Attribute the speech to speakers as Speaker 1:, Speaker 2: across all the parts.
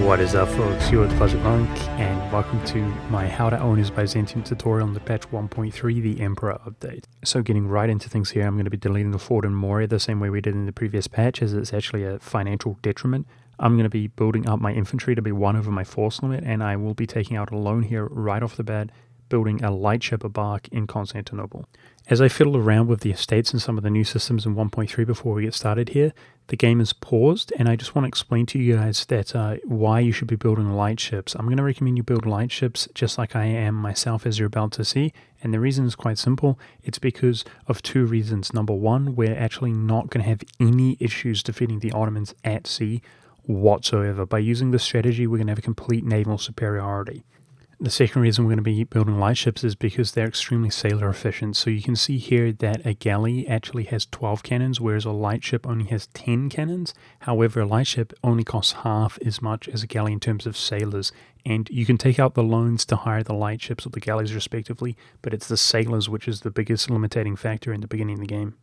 Speaker 1: What is up folks, you're the Budget Monk, and welcome to my How to Own His Byzantium tutorial on the patch 1.3, the Emperor update. So getting right into things here, I'm going to be deleting the fort in Moria the same way we did in the previous patch, as it's actually a financial detriment. I'm going to be building up my infantry to be 1 over my force limit, and I will be taking out a loan here right off the bat, building a light ship bark in Constantinople. As I fiddle around with the estates and some of the new systems in 1.3 before we get started here, the game is paused, and I just want to explain to you guys that why you should be building light ships. I'm going to recommend you build light ships just like I am myself, as you're about to see, and the reason is quite simple. It's because of 2 reasons. Number 1, we're actually not going to have any issues defeating the Ottomans at sea whatsoever. By using this strategy, we're going to have a complete naval superiority. The second reason we're going to be building light ships is because they're extremely sailor efficient. So you can see here that a galley actually has 12 cannons, whereas a light ship only has 10 cannons. However, a light ship only costs half as much as a galley in terms of sailors. And you can take out the loans to hire the light ships or the galleys respectively, but it's the sailors which is the biggest limiting factor in the beginning of the game.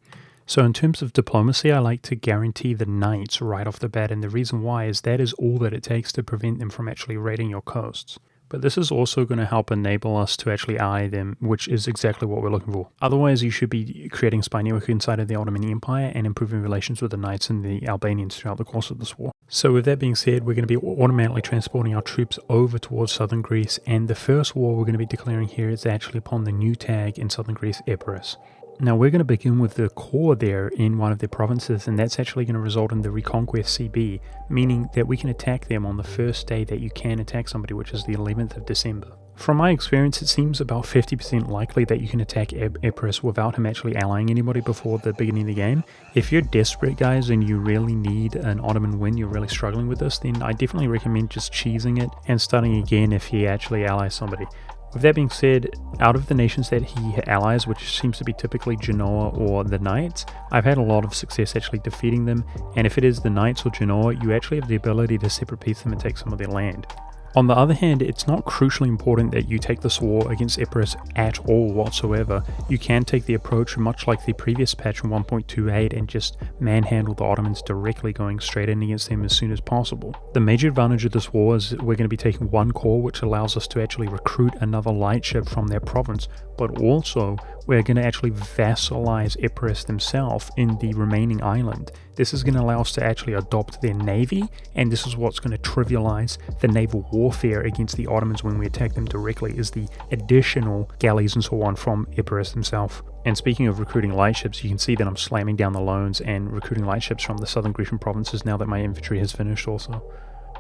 Speaker 1: So in terms of diplomacy, I like to guarantee the knights right off the bat, and the reason why is that is all that it takes to prevent them from actually raiding your coasts. But this is also going to help enable us to actually ally them, which is exactly what we're looking for. Otherwise, you should be creating spy network inside of the Ottoman Empire and improving relations with the knights and the Albanians throughout the course of this war. So with that being said, we're going to be automatically transporting our troops over towards southern Greece, and the first war we're going to be declaring here is actually upon the new tag in southern Greece, Epirus. Now we're going to begin with the core there in one of their provinces, and that's actually going to result in the reconquest CB, meaning that we can attack them on the first day that you can attack somebody, which is the 11th of December. From my experience, it seems about 50% likely that you can attack Epirus without him actually allying anybody before the beginning of the game. If you're desperate, guys, and you really need an Ottoman win, you're really struggling with this, then I definitely recommend just cheesing it and starting again if he actually allies somebody. With that being said, out of the nations that he allies, which seems to be typically Genoa or the Knights, I've had a lot of success actually defeating them, and if it is the Knights or Genoa, you actually have the ability to separate piece them and take some of their land. On the other hand, it's not crucially important that you take this war against Epirus at all whatsoever. You can take the approach much like the previous patch in 1.28 and just manhandle the Ottomans directly, going straight in against them as soon as possible. The major advantage of this war is we're going to be taking 1 core, which allows us to actually recruit another light ship from their province, but also we're going to actually vassalize Epirus themselves in the remaining island. This is going to allow us to actually adopt their navy, and this is what's going to trivialize the naval warfare against the Ottomans when we attack them directly, is the additional galleys and so on from Epirus himself. And speaking of recruiting light ships, you can see that I'm slamming down the loans and recruiting light ships from the southern Grecian provinces now that my infantry has finished also.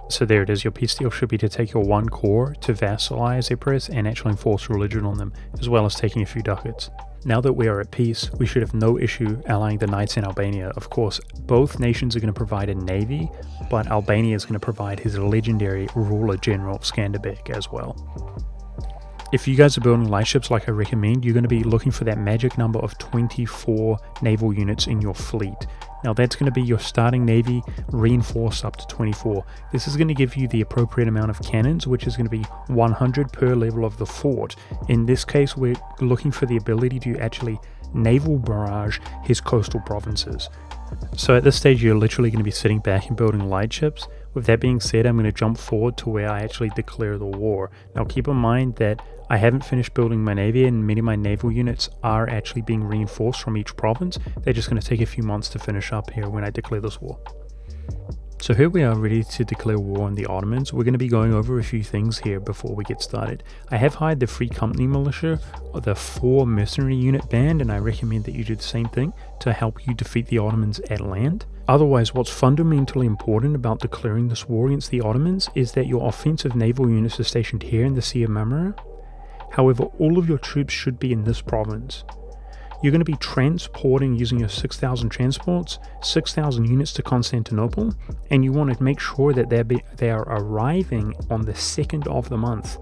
Speaker 1: So there it is, your peace deal should be to take your 1 core to vassalize Epirus and actually enforce religion on them, as well as taking a few ducats. Now that we are at peace, we should have no issue allying the Knights in Albania. Of course, both nations are going to provide a navy, but Albania is going to provide his legendary ruler general Skanderbeg as well. If you guys are building light ships like I recommend, you're going to be looking for that magic number of 24 naval units in your fleet. Now that's going to be your starting navy reinforced up to 24. This is going to give you the appropriate amount of cannons, which is going to be 100 per level of the fort. In this case, we're looking for the ability to actually naval barrage his coastal provinces. So at this stage, you're literally going to be sitting back and building light ships. With that being said, I'm going to jump forward to where I actually declare the war. Now keep in mind that I haven't finished building my navy, and many of my naval units are actually being reinforced from each province. They're just going to take a few months to finish up here when I declare this war. So here we are ready to declare war on the Ottomans. We're going to be going over a few things here before we get started. I have hired the Free Company Militia, or the 4 mercenary unit band, and I recommend that you do the same thing to help you defeat the Ottomans at land. Otherwise, what's fundamentally important about declaring this war against the Ottomans is that your offensive naval units are stationed here in the Sea of Marmara. However, all of your troops should be in this province. You're going to be transporting using your 6,000 transports, 6,000 units to Constantinople, and you want to make sure that they are arriving on the 2nd of the month.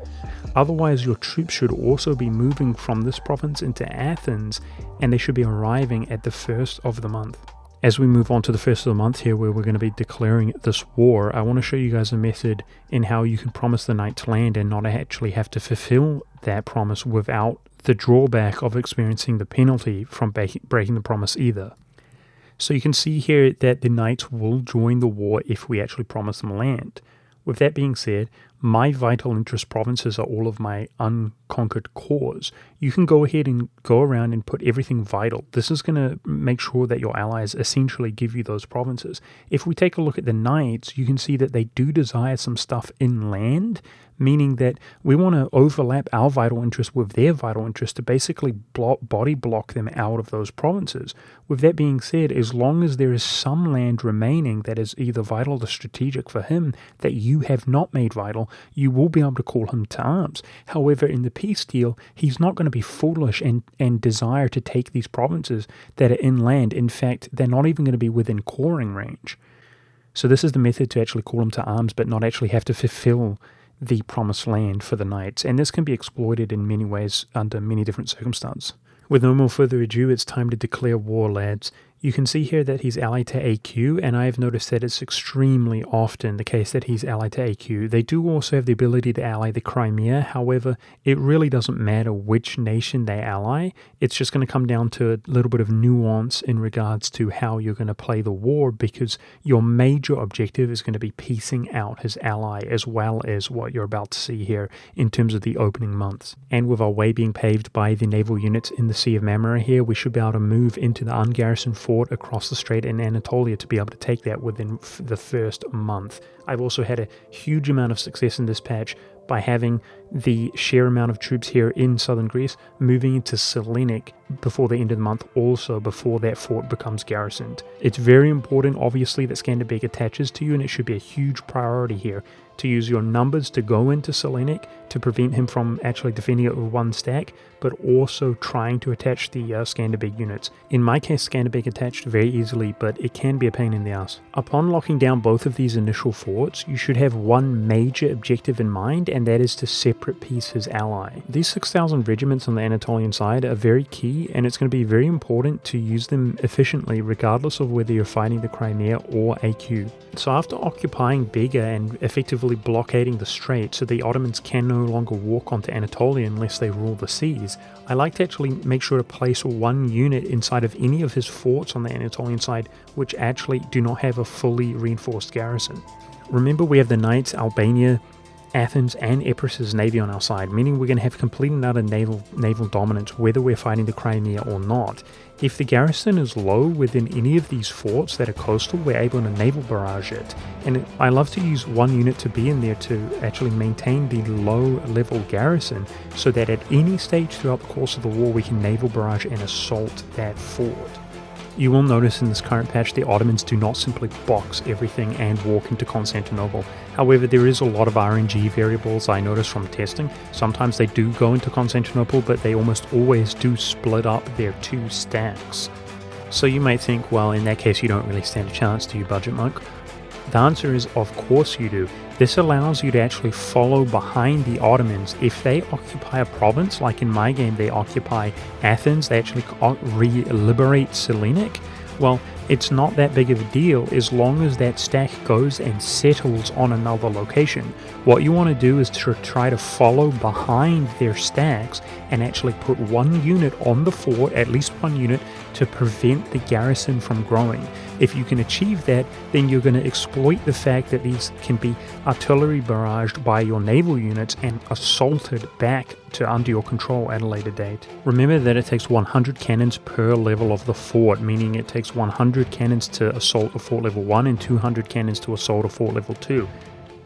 Speaker 1: Otherwise, your troops should also be moving from this province into Athens, and they should be arriving at the 1st of the month. As we move on to the 1st of the month here, where we're going to be declaring this war, I want to show you guys a method in how you can promise the Knights land and not actually have to fulfill that promise without the drawback of experiencing the penalty from breaking the promise either. So you can see here that the Knights will join the war if we actually promise them land. With that being said, my vital interest provinces are all of my unconquered cores. You can go ahead and go around and put everything vital. This is going to make sure that your allies essentially give you those provinces. If we take a look at the knights, you can see that they do desire some stuff inland, meaning that we want to overlap our vital interest with their vital interest to basically body block them out of those provinces. With that being said, as long as there is some land remaining that is either vital or strategic for him that you have not made vital, you will be able to call him to arms. However, in the peace deal, he's not going to be foolish and desire to take these provinces that are inland. In fact, they're not even going to be within coring range. So this is the method to actually call him to arms, but not actually have to fulfill the promised land for the knights, and this can be exploited in many ways under many different circumstances. With no more further ado, it's time to declare war, lads. You can see here that he's allied to AQ, and I have noticed that it's extremely often the case that he's allied to AQ. They do also have the ability to ally the Crimea, however, it really doesn't matter which nation they ally. It's just going to come down to a little bit of nuance in regards to how you're going to play the war, because your major objective is going to be piecing out his ally, as well as what you're about to see here in terms of the opening months. And with our way being paved by the naval units in the Sea of Marmara here, we should be able to move into the ungarrisoned fort across the strait in Anatolia to be able to take that within the first month. I've also had a huge amount of success in this patch by having the sheer amount of troops here in southern Greece moving into Cyrenaic before the end of the month, also before that fort becomes garrisoned. It's very important, obviously, that Skanderbeg attaches to you, and it should be a huge priority here to use your numbers to go into Cyrenaic to prevent him from actually defending it with one stack, but also trying to attach the Skanderbeg units. In my case, Skanderbeg attached very easily, but it can be a pain in the ass. Upon locking down both of these initial forts, you should have one major objective in mind, and that is to separate piece his ally. These 6,000 regiments on the Anatolian side are very key, and it's going to be very important to use them efficiently regardless of whether you're fighting the Crimea or AQ. So after occupying Bega and effectively blockading the strait so the Ottomans can no longer walk onto Anatolia unless they rule the seas, I like to actually make sure to place one unit inside of any of his forts on the Anatolian side which actually do not have a fully reinforced garrison. Remember, we have the Knights, Albania, Athens and Epirus's navy on our side, meaning we're going to have complete and utter naval dominance whether we're fighting the Crimea or not. If the garrison is low within any of these forts that are coastal, we're able to naval barrage it. And I love to use one unit to be in there to actually maintain the low level garrison so that at any stage throughout the course of the war we can naval barrage and assault that fort. You will notice in this current patch the Ottomans do not simply box everything and walk into Constantinople. However, there is a lot of RNG variables I noticed from testing. Sometimes they do go into Constantinople, but they almost always do split up their two stacks. So you might think, well, in that case you don't really stand a chance, do you, Budget Monk? The answer is, of course you do. This allows you to actually follow behind the Ottomans. If they occupy a province, like in my game they occupy Athens, they actually re-liberate Cyrenaic, well, it's not that big of a deal as long as that stack goes and settles on another location. What you want to do is to try to follow behind their stacks and actually put one unit on the fort, at least one unit, to prevent the garrison from growing. If you can achieve that, then you're going to exploit the fact that these can be artillery barraged by your naval units and assaulted back to under your control at a later date. Remember that it takes 100 cannons per level of the fort, meaning it takes 100 cannons to assault a fort level 1 and 200 cannons to assault a fort level 2.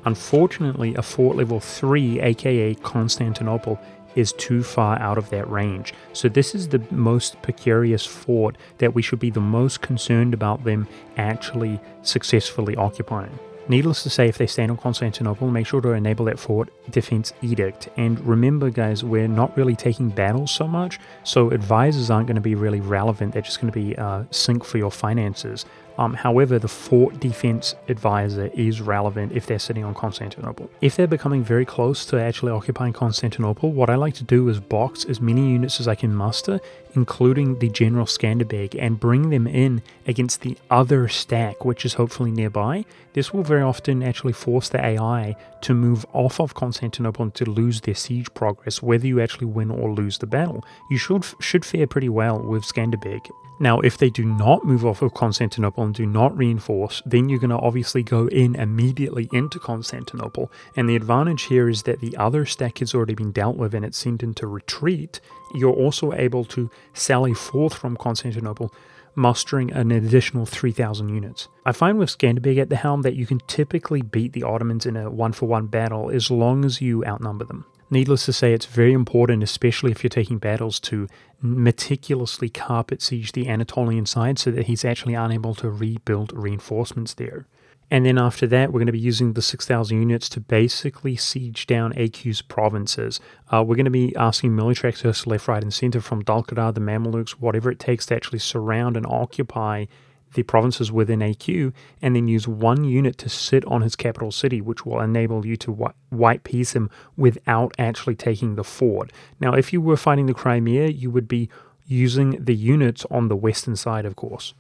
Speaker 1: Unfortunately, a fort level 3, aka Constantinople, is too far out of that range. So this is the most precarious fort that we should be the most concerned about them actually successfully occupying. Needless to say, if they stand on Constantinople, make sure to enable that fort defense edict. And remember guys, we're not really taking battles so much, so advisors aren't going to be really relevant. They're just going to be sync for your finances. However, the fort defense advisor is relevant if they're sitting on Constantinople. If they're becoming very close to actually occupying Constantinople, what I like to do is box as many units as I can muster, including the General Skanderbeg, and bring them in against the other stack, which is hopefully nearby. This will very often actually force the AI to move off of Constantinople and to lose their siege progress, whether you actually win or lose the battle. You should fare pretty well with Skanderbeg. Now, if they do not move off of Constantinople and do not reinforce, then you're going to obviously go in immediately into Constantinople. And the advantage here is that the other stack has already been dealt with and it's sent into retreat. You're also able to sally forth from Constantinople, mustering an additional 3,000 units. I find with Skanderbeg at the helm that you can typically beat the Ottomans in a 1-for-1 battle as long as you outnumber them. Needless to say, it's very important, especially if you're taking battles, to meticulously carpet siege the Anatolian side so that he's actually unable to rebuild reinforcements there. And then after that, we're going to be using the 6,000 units to basically siege down AQ's provinces. We're going to be asking military access left, right, and center from Dalkara, the Mamelukes, whatever it takes to actually surround and occupy the provinces within AQ, and then use one unit to sit on his capital city, which will enable you to white piece him without actually taking the fort. Now, if you were fighting the Crimea, you would be using the units on the western side, of course.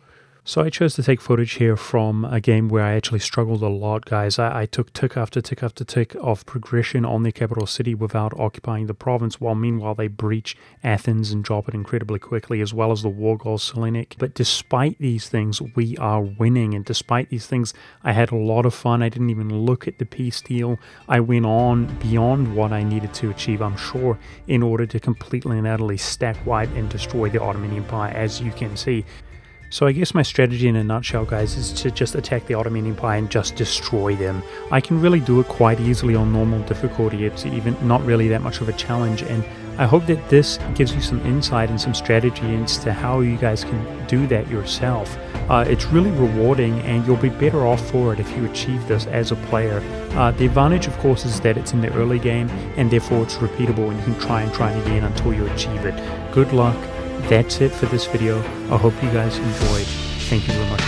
Speaker 1: So I chose to take footage here from a game where I actually struggled a lot, guys. I took tick after tick after tick of progression on the capital city without occupying the province, while meanwhile they breach Athens and drop it incredibly quickly, as well as the war goal Selenik. But despite these things, we are winning, and despite these things, I had a lot of fun. I didn't even look at the peace deal. I went on beyond what I needed to achieve, I'm sure, in order to completely and utterly stack wipe and destroy the Ottoman Empire, as you can see. So I guess my strategy in a nutshell, guys, is to just attack the Ottoman Empire and just destroy them. I can really do it quite easily on normal difficulty. It's even not really that much of a challenge, and I hope that this gives you some insight and some strategy as to how you guys can do that yourself. It's really rewarding, and you'll be better off for it if you achieve this as a player. The advantage, of course, is that it's in the early game, and therefore it's repeatable, and you can try again until you achieve it. Good luck. That's it for this video. I hope you guys enjoyed. Thank you very much.